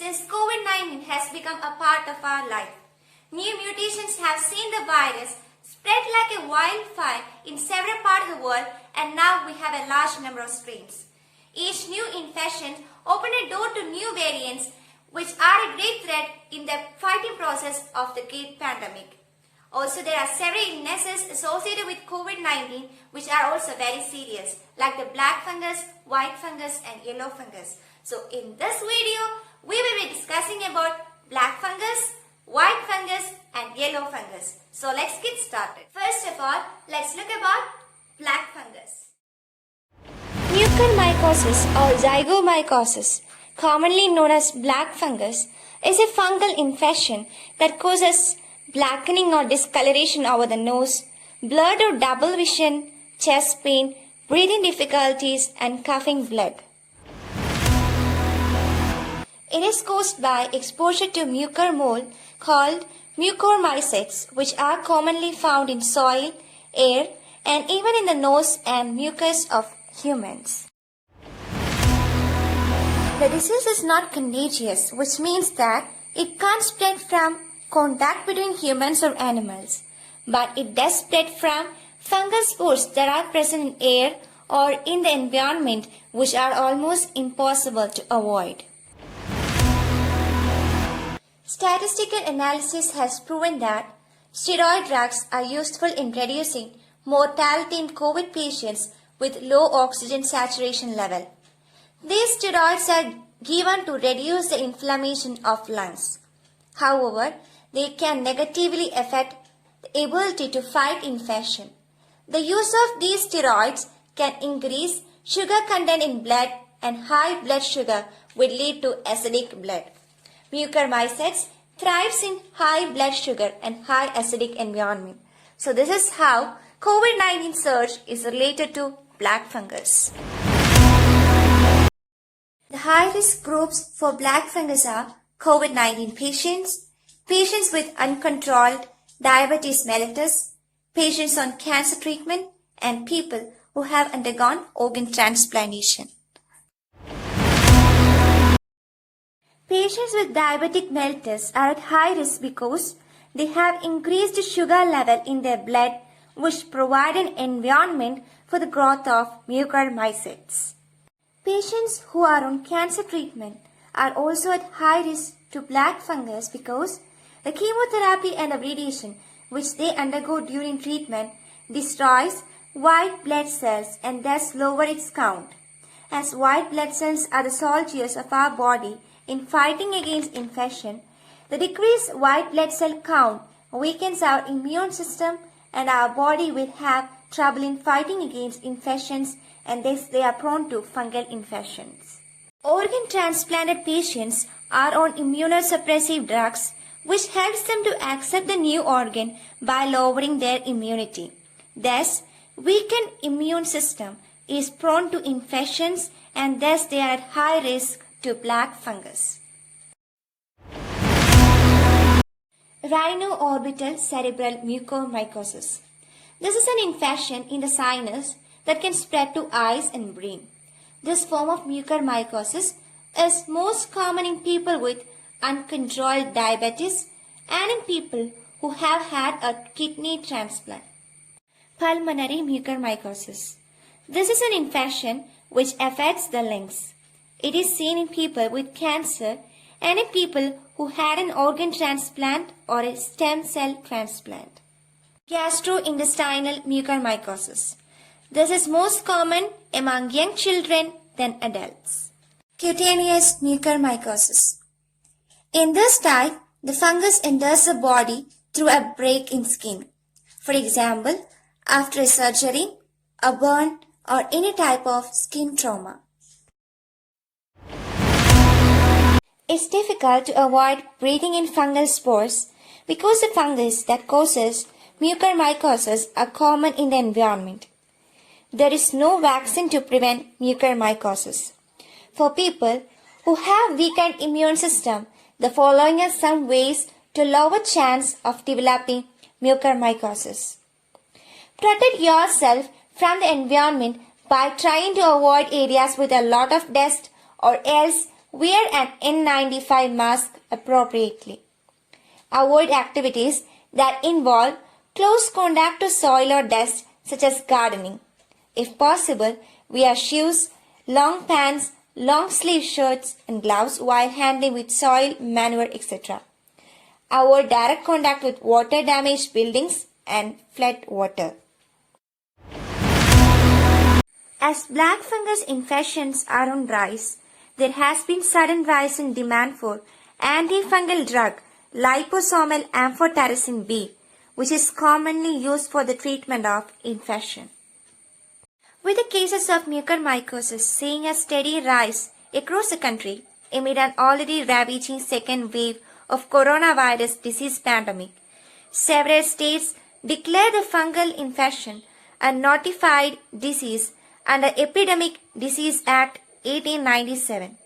since COVID-19 has become a part of our life. New mutations have seen the virus spread like a wildfire in several parts of the world, and now we have a large number of strains. Each new infection opened a door to new variants, which are a great threat in the fighting process of the great pandemic. Also, there are several illnesses associated with COVID-19 which are also very serious, like the black fungus, white fungus and yellow fungus. So, in this video, we will be discussing about black fungus, white fungus and yellow fungus. So, let's get started. First of all, let's look about black fungus. Mucomicrosis or zygomycosis, commonly known as black fungus, is a fungal infection that causes blackening or discoloration over the nose, blurred or double vision, chest pain, breathing difficulties and coughing blood. It is caused by exposure to Mucour mold called Mucomicrosis, which are commonly found in soil, air and even in the nose and mucus of humans. The disease is not contagious, which means that it can't spread from contact between humans or animals, but it does spread from fungal spores that are present in air or in the environment, which are almost impossible to avoid. Statistical analysis has proven that steroid drugs are useful in reducing mortality in COVID patients with low oxygen saturation level. These steroids are given to reduce the inflammation of lungs. However, they can negatively affect the ability to fight infection. The use of these steroids can increase sugar content in blood, and high blood sugar will lead to acidic blood. Mucomycosis thrives in high blood sugar and high acidic environment. So this is how COVID-19 surge is related to black fungus. The high-risk groups for black fungus are COVID-19 patients, patients with uncontrolled diabetes mellitus, patients on cancer treatment, and people who have undergone organ transplantation. Patients with diabetic mellitus are at high risk because they have increased sugar level in their blood, which provide an environment for the growth of mucormycosis. Patients who are on cancer treatment are also at high risk to black fungus because the chemotherapy and the radiation which they undergo during treatment destroys white blood cells and thus lower its count. As white blood cells are the soldiers of our body in fighting against infection, the decreased white blood cell count weakens our immune system and our body will have trouble in fighting against infections, and thus they are prone to fungal infections. Organ transplanted patients are on immunosuppressive drugs which helps them to accept the new organ by lowering their immunity. Thus, weakened immune system is prone to infections and thus they are at high risk to black fungus. Rhino orbital cerebral mucomicosis. This is an infection in the sinus that can spread to eyes and brain. This form of mucomicrosis is most common in people with uncontrolled diabetes and in people who have had a kidney transplant. Pulmonary mucormycosis. This is an infection which affects the lungs. It is seen in people with cancer and in people who had an organ transplant or a stem cell transplant. Gastrointestinal mucomicosis. This is most common among young children than adults. Cutaneous mucomicosis. In this type, the fungus enters the body through a break in skin. For example, after a surgery, a burn, or any type of skin trauma. It's difficult to avoid breathing in fungal spores because the fungus that causes mucomycosis are common in the environment. There is no vaccine to prevent mucomycosis. For people who have weakened immune system, the following are some ways to lower chance of developing mucomycosis. Protect yourself from the environment by trying to avoid areas with a lot of dust or else Wear an N95 mask appropriately. Avoid activities that involve close contact to soil or dust, such as gardening. If possible, wear shoes, long pants, long sleeve shirts and gloves while handling with soil, manure, etc. Avoid direct contact with water damaged buildings and flood water. As black fungus infections are on rise, there has been sudden rise in demand for antifungal drug liposomal amphotericin B, which is commonly used for the treatment of infection. With the cases of Mucomicrosis seeing a steady rise across the country amid an already ravaging second wave of coronavirus disease pandemic, several states declared the fungal infection a notified disease under Epidemic Disease Act 1897.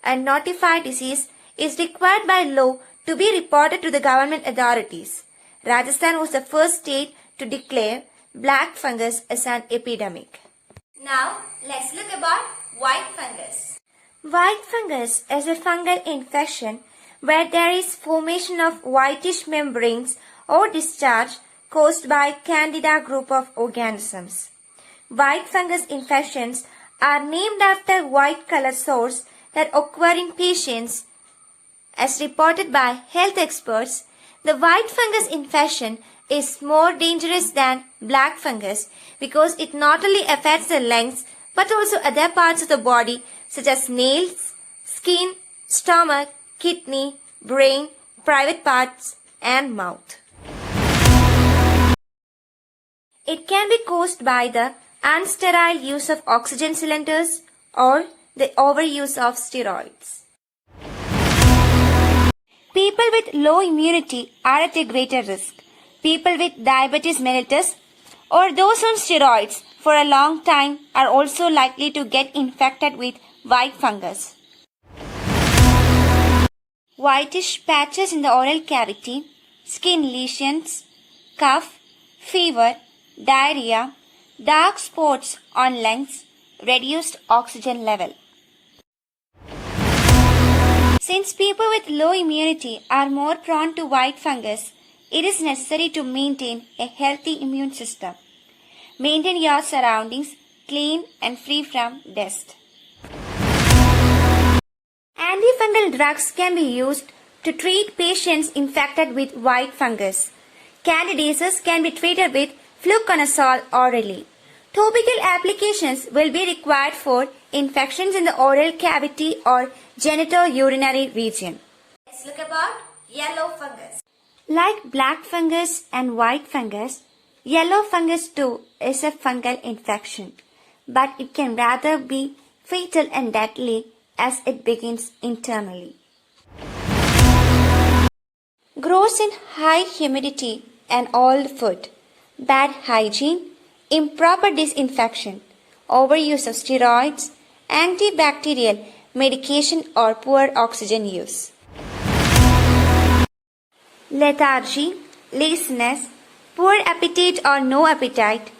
A notified disease is required by law to be reported to the government authorities. Rajasthan was the first state to declare black fungus as an epidemic. Now, let's look about white fungus. White fungus is a fungal infection where there is formation of whitish membranes or discharge caused by Candida group of organisms. White fungus infections are named after white color sores that occur in patients. As reported by health experts, the white fungus infection is more dangerous than black fungus because it not only affects the lungs but also other parts of the body such as nails, skin, stomach, kidney, brain, private parts and mouth. It can be caused by the unsterile use of oxygen cylinders or the overuse of steroids. People with low immunity are at a greater risk. People with diabetes mellitus or those on steroids for a long time are also likely to get infected with white fungus. Whitish patches in the oral cavity, skin lesions, cough, fever, diarrhea, dark spots on lungs, reduced oxygen level. Since people with low immunity are more prone to white fungus, it is necessary to maintain a healthy immune system. Maintain your surroundings clean and free from dust. Antifungal drugs can be used to treat patients infected with white fungus. Candidiasis can be treated with fluconazole orally. Topical applications will be required for infections in the oral cavity or genitourinary region. Let's look about yellow fungus. Like black fungus and white fungus, yellow fungus too is a fungal infection, but it can rather be fatal and deadly as it begins internally. Grows in high humidity and old food, bad hygiene, improper disinfection, overuse of steroids, antibacterial medication or poor oxygen use. Lethargy, laziness, poor appetite or no appetite,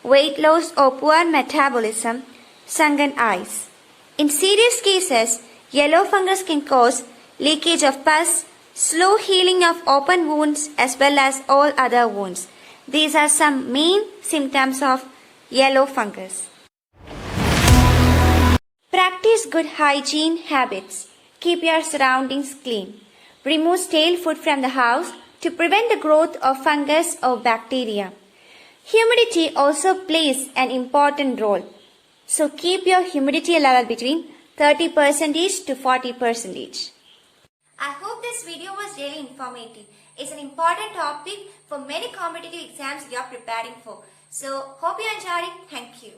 weight loss or poor metabolism, sunken eyes. In serious cases, yellow fungus can cause leakage of pus, slow healing of open wounds as well as all other wounds. These are some main symptoms of yellow fungus. Practice good hygiene habits. Keep your surroundings clean. Remove stale food from the house to prevent the growth of fungus or bacteria. Humidity also plays an important role. So keep your humidity level between 30% to 40%. I hope this video was really informative. It's an important topic for many competitive exams you are preparing for. So hope you enjoyed it. Thank you.